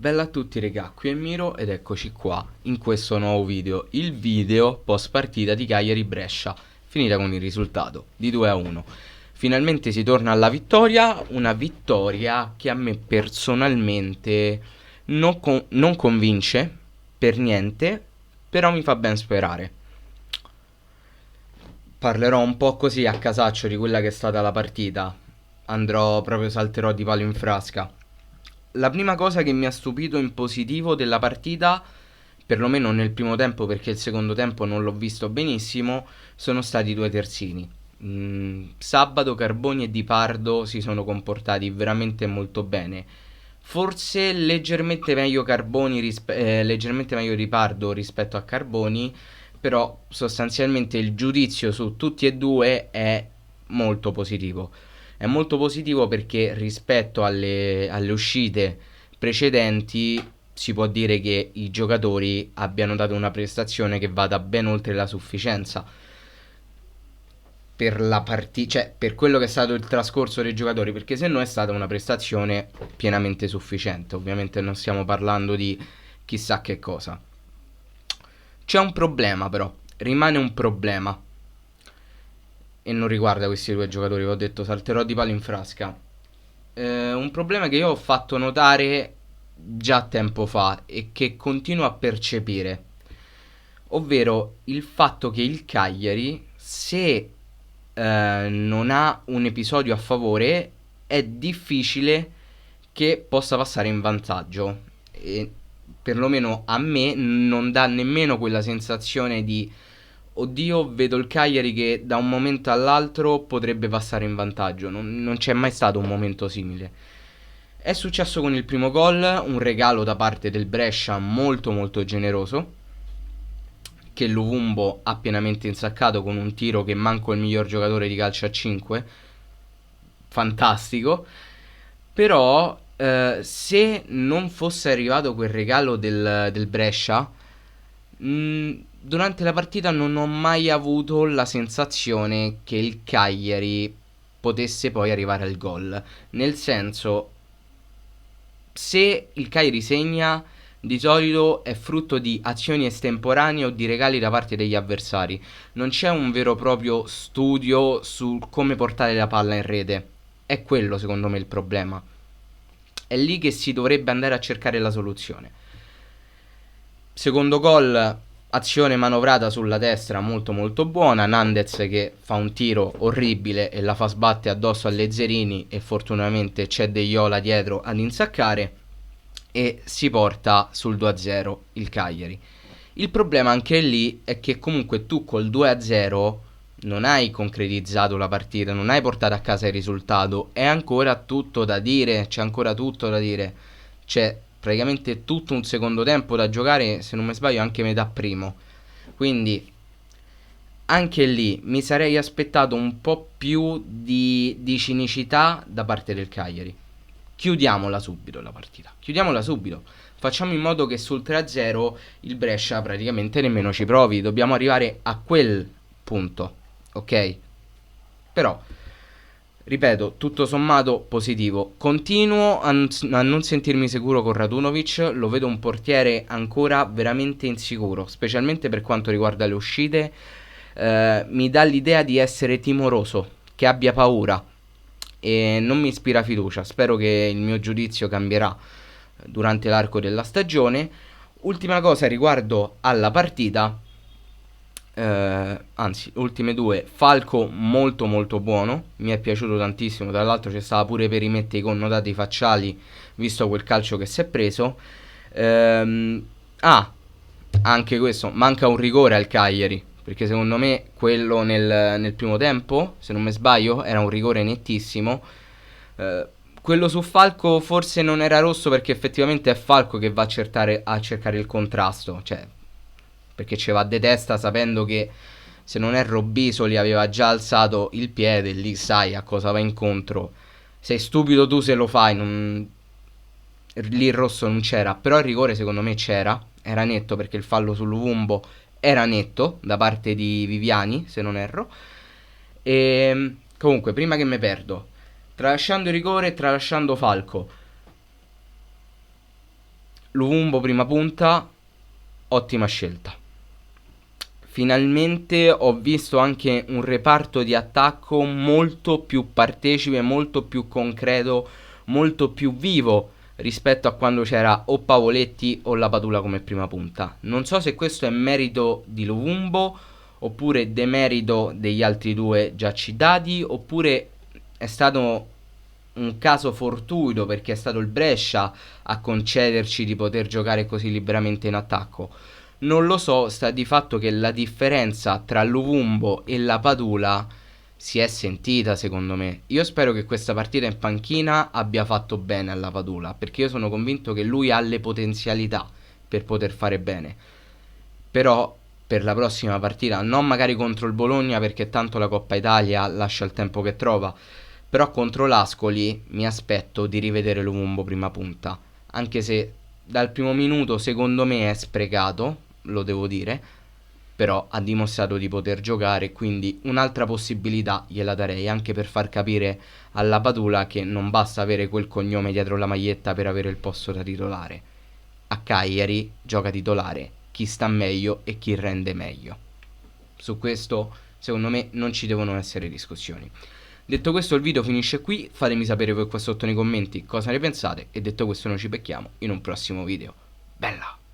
Bella a tutti regà, qui è Miro ed eccoci qua in questo nuovo video, il video post partita di Cagliari-Brescia, finita con il risultato di 2-1. Finalmente si torna alla vittoria, una vittoria che a me personalmente non convince per niente, però mi fa ben sperare. Parlerò un po' così a casaccio di quella che è stata la partita, salterò di palo in frasca. La prima cosa che mi ha stupito in positivo della partita, perlomeno nel primo tempo perché il secondo tempo non l'ho visto benissimo, sono stati i due terzini. Sabato, Carboni e Di Pardo si sono comportati veramente molto bene. Forse leggermente meglio leggermente meglio Di Pardo rispetto a Carboni, però sostanzialmente il giudizio su tutti e due è molto positivo. È molto positivo perché rispetto alle uscite precedenti si può dire che i giocatori abbiano dato una prestazione che vada ben oltre la sufficienza per la partita, cioè per quello che è stato il trascorso dei giocatori, perché se no è stata una prestazione pienamente sufficiente. Ovviamente non stiamo parlando di chissà che cosa. C'è un problema però, rimane un problema e non riguarda questi due giocatori, vi ho detto salterò di palo in frasca. Un problema che io ho fatto notare già tempo fa e che continuo a percepire, ovvero il fatto che il Cagliari, se non ha un episodio a favore, è difficile che possa passare in vantaggio. E perlomeno a me non dà nemmeno quella sensazione di oddio, vedo il Cagliari che da un momento all'altro potrebbe passare in vantaggio. Non c'è mai stato un momento simile. È successo con il primo gol, un regalo da parte del Brescia molto molto generoso, che Luvumbo ha pienamente insaccato con un tiro che manco il miglior giocatore di calcio a 5. Fantastico. Però se non fosse arrivato quel regalo del Brescia, durante la partita non ho mai avuto la sensazione che il Cagliari potesse poi arrivare al gol. Nel senso, se il Cagliari segna, di solito è frutto di azioni estemporanee o di regali da parte degli avversari. Non c'è un vero e proprio studio su come portare la palla in rete. È quello secondo me il problema. È lì che si dovrebbe andare a cercare la soluzione. Secondo gol, azione manovrata sulla destra molto molto buona. Nandez che fa un tiro orribile e la fa sbattere addosso a Lezzerini e fortunatamente c'è De Iola dietro ad insaccare e si porta sul 2-0 il Cagliari. Il problema anche lì è che comunque tu col 2-0 non hai concretizzato la partita, non hai portato a casa il risultato, è ancora tutto da dire, c'è ancora tutto da dire. C'è praticamente tutto un secondo tempo da giocare, se non mi sbaglio anche metà primo. Quindi anche lì mi sarei aspettato un po' più di cinicità da parte del Cagliari. Chiudiamola subito la partita. Chiudiamola subito. Facciamo in modo che sul 3-0 il Brescia praticamente nemmeno ci provi. Dobbiamo arrivare a quel punto. Ok? Però, ripeto, tutto sommato positivo. Continuo a non sentirmi sicuro con Radunovic. Lo vedo un portiere ancora veramente insicuro, specialmente per quanto riguarda le uscite. Mi dà l'idea di essere timoroso, che abbia paura e non mi ispira fiducia. Spero che il mio giudizio cambierà durante l'arco della stagione. Ultima cosa riguardo alla partita, anzi, ultime due. Falco molto molto buono, mi è piaciuto tantissimo. Tra l'altro c'è stata pure per rimettere i connotati facciali, visto quel calcio che si è preso. Ehm, ah, anche questo, manca un rigore al Cagliari, perché secondo me quello nel primo tempo, se non mi sbaglio, era un rigore nettissimo. Quello su Falco forse non era rosso perché effettivamente è Falco che va a cercare il contrasto, cioè perché ci va de testa sapendo che se non è Robisoli aveva già alzato il piede, lì sai a cosa va incontro. Sei stupido tu se lo fai, lì il rosso non c'era, però il rigore secondo me c'era, era netto perché il fallo sull'Uvumbo era netto da parte di Viviani, se non erro. E comunque, prima che mi perdo, tralasciando il rigore e tralasciando Falco, Luvumbo prima punta, ottima scelta. Finalmente ho visto anche un reparto di attacco molto più partecipe, molto più concreto, molto più vivo rispetto a quando c'era o Pavoletti o la Padula come prima punta. Non so se questo è merito di Luvumbo oppure demerito degli altri due già citati, oppure è stato un caso fortuito perché è stato il Brescia a concederci di poter giocare così liberamente in attacco. Non lo so, sta di fatto che la differenza tra Luvumbo e la Padula si è sentita secondo me. Io spero che questa partita in panchina abbia fatto bene alla Padula, perché io sono convinto che lui ha le potenzialità per poter fare bene. Però per la prossima partita, non magari contro il Bologna perché tanto la Coppa Italia lascia il tempo che trova, però contro l'Ascoli mi aspetto di rivedere Luvumbo prima punta, anche se dal primo minuto secondo me è sprecato, lo devo dire, però ha dimostrato di poter giocare, quindi un'altra possibilità gliela darei, anche per far capire alla Padula che non basta avere quel cognome dietro la maglietta per avere il posto da titolare. A Cagliari gioca titolare chi sta meglio e chi rende meglio. Su questo secondo me non ci devono essere discussioni. Detto questo il video finisce qui, fatemi sapere voi qua sotto nei commenti cosa ne pensate e detto questo noi ci becchiamo in un prossimo video. Bella!